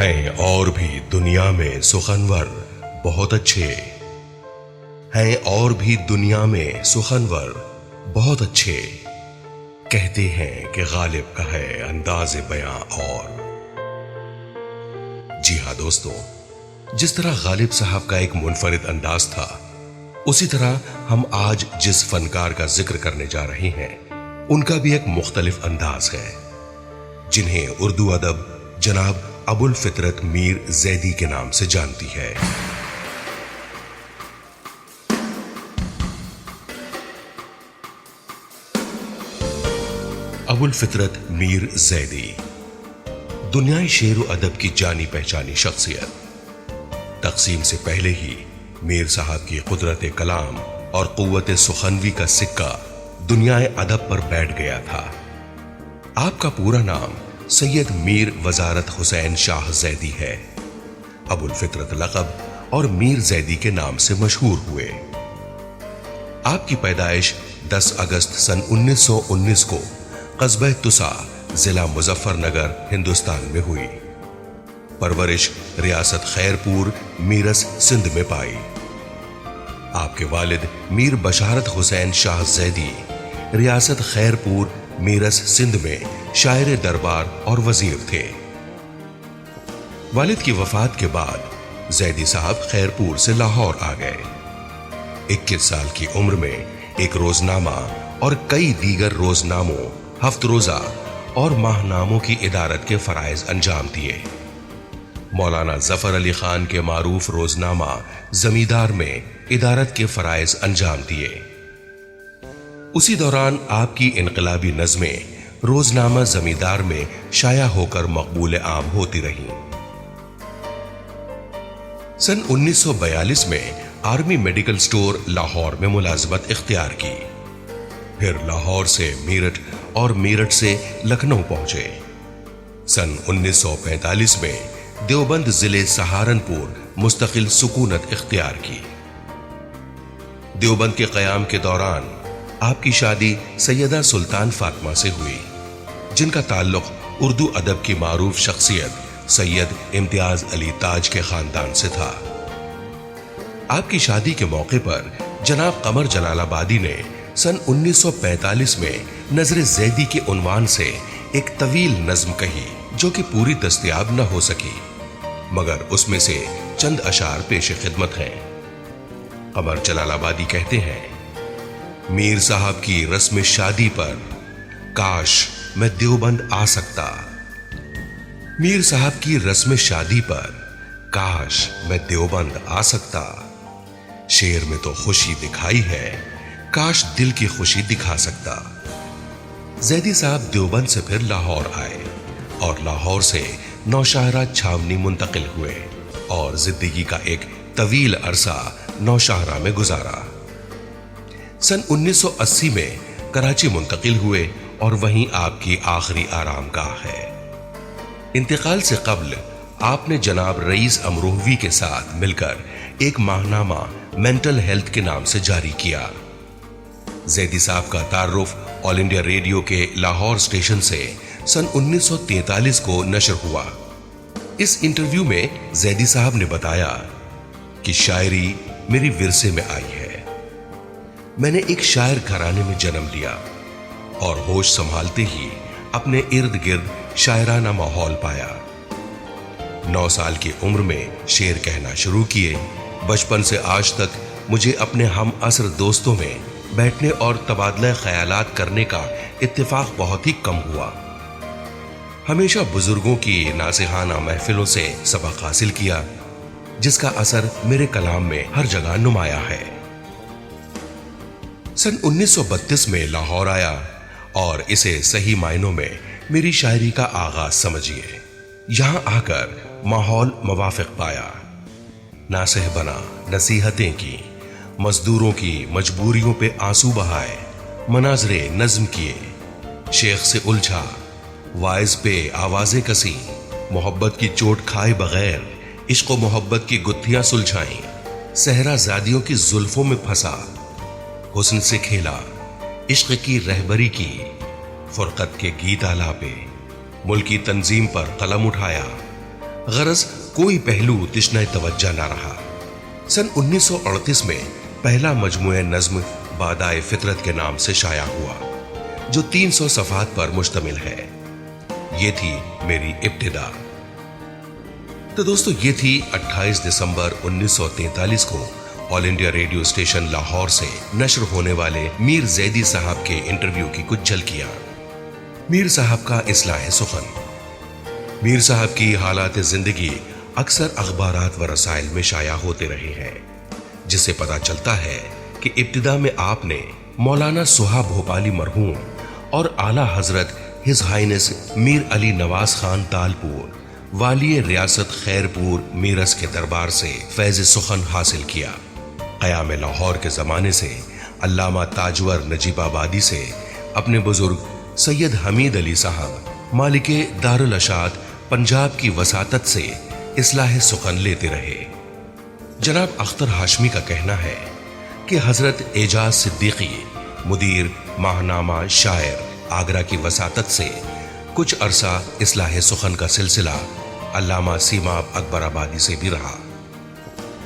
ہیں اور بھی دنیا میں سخنور بہت اچھے، ہیں اور بھی دنیا میں سخنور بہت اچھے، کہتے ہیں کہ غالب کا ہے انداز بیاں اور۔ جی ہاں دوستو، جس طرح غالب صاحب کا ایک منفرد انداز تھا، اسی طرح ہم آج جس فنکار کا ذکر کرنے جا رہے ہیں ان کا بھی ایک مختلف انداز ہے، جنہیں اردو ادب جناب ابو الفطرت میر زیدی کے نام سے جانتی ہے۔ ابو الفطرت میر زیدی دنیائے شعر و ادب کی جانی پہچانی شخصیت۔ تقسیم سے پہلے ہی میر صاحب کی قدرت کلام اور قوت سخنوی کا سکہ دنیائے ادب پر بیٹھ گیا تھا۔ آپ کا پورا نام سید میر وزارت حسین شاہ زیدی ہے۔ ابو الفطرت لقب اور میر زیدی کے نام سے مشہور ہوئے۔ آپ کی پیدائش 10 اگست سن 1919 کو قصبہ تسا ضلع مظفر نگر ہندوستان میں ہوئی۔ پرورش ریاست خیر پور میرس سندھ میں پائی۔ آپ کے والد میر بشارت حسین شاہ زیدی ریاست خیر پور میرس سندھ میں شاعر دربار اور وزیر تھے۔ والد کی وفات کے بعد زیدی صاحب خیر پور سے لاہور آ گئے۔ 21 سال کی عمر میں ایک روزنامہ اور کئی دیگر روزناموں، ہفت روزہ اور ماہ ناموں کی ادارت کے فرائض انجام دیے۔ مولانا ظفر علی خان کے معروف روزنامہ زمیندار میں ادارت کے فرائض انجام دیے۔ اسی دوران آپ کی انقلابی نظمیں روزنامہ زمیندار میں شائع ہو کر مقبول عام ہوتی رہیں۔ سن 1942 میں آرمی میڈیکل سٹور لاہور میں ملازمت اختیار کی، پھر لاہور سے میرٹھ اور میرٹھ سے لکھنؤ پہنچے۔ سن 1945 میں دیوبند ضلع سہارنپور مستقل سکونت اختیار کی۔ دیوبند کے قیام کے دوران آپ کی شادی سیدہ سلطان فاطمہ سے ہوئی، جن کا تعلق اردو ادب کی معروف شخصیت سید امتیاز علی تاج کے خاندان سے تھا۔ آپ کی شادی کے موقع پر جناب قمر جلال آبادی نے سن 1945 میں نظر زیدی کے عنوان سے ایک طویل نظم کہی، جو کہ پوری دستیاب نہ ہو سکی، مگر اس میں سے چند اشعار پیش خدمت ہیں۔ قمر جلال آبادی کہتے ہیں: میر صاحب کی رسم شادی پر کاش میں دیوبند آ سکتا، میر صاحب کی رسم شادی پر کاش میں دیوبند آ سکتا، شعر میں تو خوشی دکھائی ہے، کاش دل کی خوشی دکھا سکتا۔ زیدی صاحب دیوبند سے پھر لاہور آئے اور لاہور سے نوشہرہ چھاونی منتقل ہوئے اور زندگی کا ایک طویل عرصہ نوشہرہ میں گزارا۔ سن 1980 میں کراچی منتقل ہوئے اور وہیں آپ کی آخری آرام گاہ ہے۔ انتقال سے قبل آپ نے جناب رئیس امروہوی کے ساتھ مل کر ایک ماہنامہ مینٹل ہیلتھ کے نام سے جاری کیا۔ زیدی صاحب کا تعارف آل انڈیا ریڈیو کے لاہور اسٹیشن سے سن 1943 کو نشر ہوا۔ اس انٹرویو میں زیدی صاحب نے بتایا کہ شاعری میری ورثے میں آئی ہے، میں نے ایک شاعر گھرانے میں جنم لیا اور ہوش سنبھالتے ہی اپنے ارد گرد شاعرانہ ماحول پایا۔ 9 سال کی عمر میں شعر کہنا شروع کیے۔ بچپن سے آج تک مجھے اپنے ہم عصر دوستوں میں بیٹھنے اور تبادلہ خیالات کرنے کا اتفاق بہت ہی کم ہوا۔ ہمیشہ بزرگوں کی ناصحانہ محفلوں سے سبق حاصل کیا، جس کا اثر میرے کلام میں ہر جگہ نمایاں ہے۔ سن 1932 میں لاہور آیا اور اسے صحیح معنوں میں میری شاعری کا آغاز سمجھیے۔ یہاں آ کر ماحول موافق پایا، ناصح بنا، نصیحتیں کی، مزدوروں کی مجبوریوں پہ آنسو بہائے، مناظرے نظم کیے، شیخ سے الجھا، وائز پہ آوازیں کسی، محبت کی چوٹ کھائے بغیر عشق و محبت کی گتھیاں سلجھائیں، صحرا زادیوں کی زلفوں میں پھنسا، حسن سے کھیلا، عشق کی رہبری کی، فرقت کے گیت آلاپے، ملکی تنظیم پر قلم اٹھایا، غرض کوئی پہلو تشنہ توجہ نہ رہا۔ سن 1938 میں پہلا مجموعہ نظم بادائے فطرت کے نام سے شائع ہوا، جو 300 صفحات پر مشتمل ہے۔ یہ تھی میری ابتدا۔ تو دوستو، یہ تھی 28 دسمبر 1943 کو آل انڈیا ریڈیو اسٹیشن لاہور سے نشر ہونے والے میر زیدی صاحب کے انٹرویو کی کچھ جھلکیاں۔ میر صاحب کا اصلاح سخن۔ میر صاحب کی حالات زندگی اکثر اخبارات و رسائل میں شائع ہوتے رہے ہیں، جس سے پتہ چلتا ہے کہ ابتدا میں آپ نے مولانا سہا بھوپالی مرحوم اور اعلیٰ حضرت ہز ہائنس میر علی نواز خان تالپور والی ریاست خیرپور میرس کے دربار سے فیض سخن حاصل کیا۔ قیام لاہور کے زمانے سے علامہ تاجور نجیب آبادی سے اپنے بزرگ سید حمید علی صاحب مالک دارالاشاد پنجاب کی وساطت سے اصلاح سخن لیتے رہے۔ جناب اختر ہاشمی کا کہنا ہے کہ حضرت اعجاز صدیقی مدیر ماہنامہ شاعر آگرہ کی وساطت سے کچھ عرصہ اصلاح سخن کا سلسلہ علامہ سیماب اکبر آبادی سے بھی رہا۔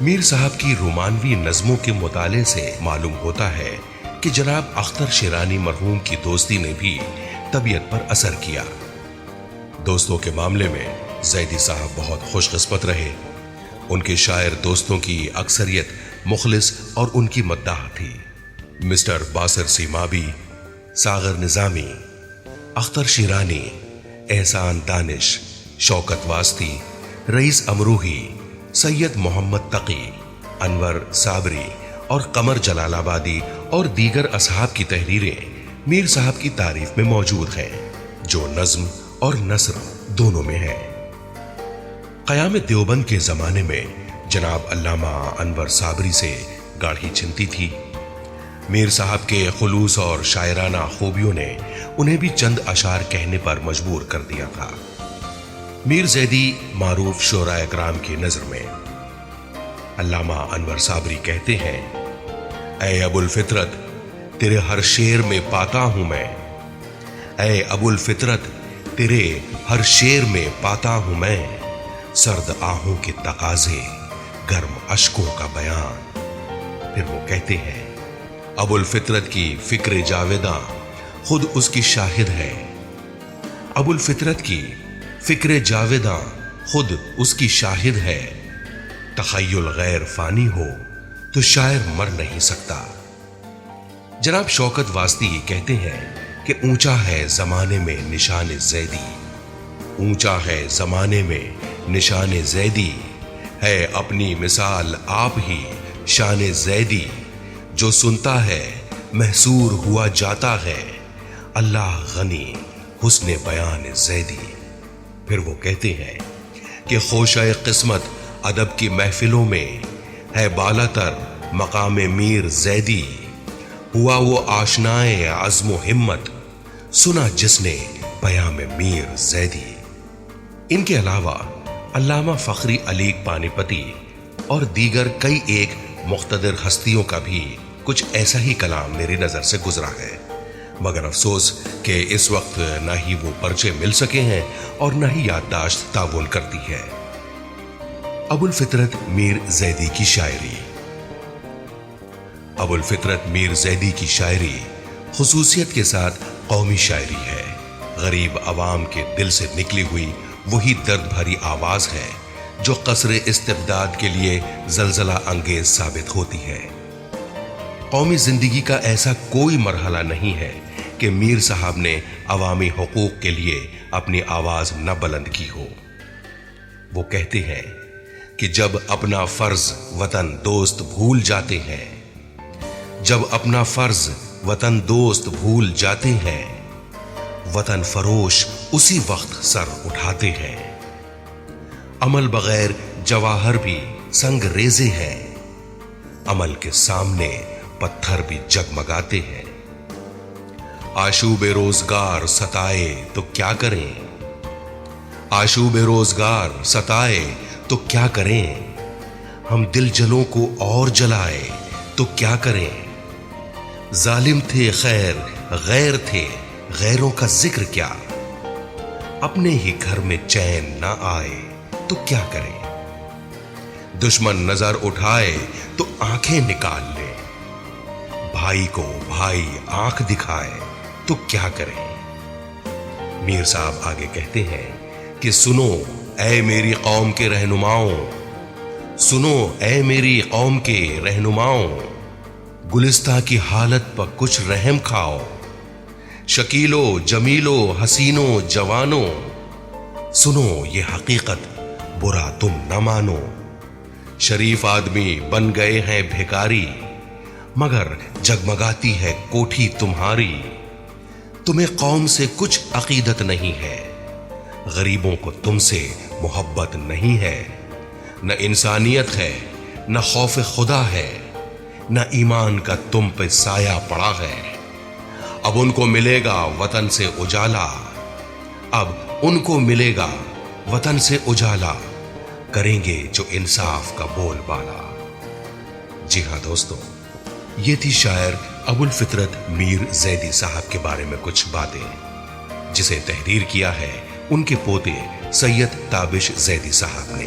میر صاحب کی رومانوی نظموں کے مطالعے سے معلوم ہوتا ہے کہ جناب اختر شیرانی مرحوم کی دوستی نے بھی طبیعت پر اثر کیا۔ دوستوں کے معاملے میں زیدی صاحب بہت خوش قسمت رہے۔ ان کے شاعر دوستوں کی اکثریت مخلص اور ان کی مداح تھی۔ مسٹر باسر سیمابی، ساغر نظامی، اختر شیرانی، احسان دانش، شوکت واسطی، رئیس امروہی، سید محمد تقی، انور صابری اور قمر جلال آبادی اور دیگر اصحاب کی تحریریں میر صاحب کی تعریف میں موجود ہیں، جو نظم اور نثر دونوں میں ہیں۔ قیام دیوبند کے زمانے میں جناب علامہ انور صابری سے گاڑھی چھنتی تھی۔ میر صاحب کے خلوص اور شاعرانہ خوبیوں نے انہیں بھی چند اشعار کہنے پر مجبور کر دیا تھا۔ میر زیدی معروف شعراء اکرام کی نظر میں علامہ انور صابری کہتے ہیں: اے ابو الفطرت تیرے ہر شعر میں پاتا ہوں میں، اے ابو الفطرت تیرے ہر شعر میں پاتا ہوں میں، سرد آہوں کے تقاضے گرم اشکوں کا بیان۔ پھر وہ کہتے ہیں: ابو الفطرت کی فکر جاویداں خود اس کی شاہد ہے، ابو الفطرت کی فکر جاویداں خود اس کی شاہد ہے، تخیل غیر فانی ہو تو شاعر مر نہیں سکتا۔ جناب شوکت واسطی کہتے ہیں کہ اونچا ہے زمانے میں نشان زیدی، اونچا ہے زمانے میں نشان زیدی، ہے اپنی مثال آپ ہی شان زیدی، جو سنتا ہے محصور ہوا جاتا ہے، اللہ غنی حسن بیان زیدی۔ پھر وہ کہتے ہیں کہ خوشہ قسمت ادب کی محفلوں میں ہے بالا تر مقام میر زیدی، ہوا وہ آشنائے عزم و ہمت، سنا جس نے پیام میر زیدی۔ ان کے علاوہ علامہ فخری علیق پانی پتی اور دیگر کئی ایک مقتدر ہستیوں کا بھی کچھ ایسا ہی کلام میری نظر سے گزرا ہے، مگر افسوس کہ اس وقت نہ ہی وہ پرچے مل سکے ہیں اور نہ ہی یادداشت تعاون کرتی ہے۔ ابو الفطرت میر زیدی کی شاعری۔ ابو الفطرت میر زیدی کی شاعری خصوصیت کے ساتھ قومی شاعری ہے۔ غریب عوام کے دل سے نکلی ہوئی وہی درد بھری آواز ہے جو قصر استبداد کے لیے زلزلہ انگیز ثابت ہوتی ہے۔ قومی زندگی کا ایسا کوئی مرحلہ نہیں ہے کہ میر صاحب نے عوامی حقوق کے لیے اپنی آواز نہ بلند کی ہو۔ وہ کہتے ہیں کہ جب اپنا فرض وطن دوست بھول جاتے ہیں، جب اپنا فرض وطن دوست بھول جاتے ہیں، وطن فروش اسی وقت سر اٹھاتے ہیں۔ عمل بغیر جواہر بھی سنگ ریزے ہیں، عمل کے سامنے پتھر بھی جگمگاتے ہیں۔ آشوب روزگار ستائے تو کیا کریں، آشوب روزگار ستائے تو کیا کریں، ہم دل جلوں کو اور جلائے تو کیا کریں، ظالم تھے خیر غیر تھے غیروں کا ذکر کیا، اپنے ہی گھر میں چین نہ آئے تو کیا کریں؟ دشمن نظر اٹھائے تو آنکھیں نکال لے، بھائی کو بھائی آنکھ دکھائے تو کیا کریں؟ میر صاحب آگے کہتے ہیں کہ سنو اے میری قوم کے رہنماؤں، سنو اے میری قوم کے رہنماؤں، گلستہ کی حالت پر کچھ رحم کھاؤ، شکیلو جمیلو حسینو جوانو، سنو یہ حقیقت برا تم نہ مانو، شریف آدمی بن گئے ہیں بھیکاری، مگر جگمگاتی ہے کوٹھی تمہاری، تمہیں قوم سے کچھ عقیدت نہیں ہے، غریبوں کو تم سے محبت نہیں ہے، نہ انسانیت ہے، نہ خوف خدا ہے، نہ ایمان کا تم پہ سایہ پڑا ہے، اب ان کو ملے گا وطن سے اجالا، اب ان کو ملے گا وطن سے اجالا، کریں گے جو انصاف کا بول بالا۔ جی ہاں دوستو، یہ تھی شاعر ابو الفطرت میر زیدی صاحب کے بارے میں کچھ باتیں، جسے تحریر کیا ہے ان کے پوتے سید تابش زیدی صاحب نے۔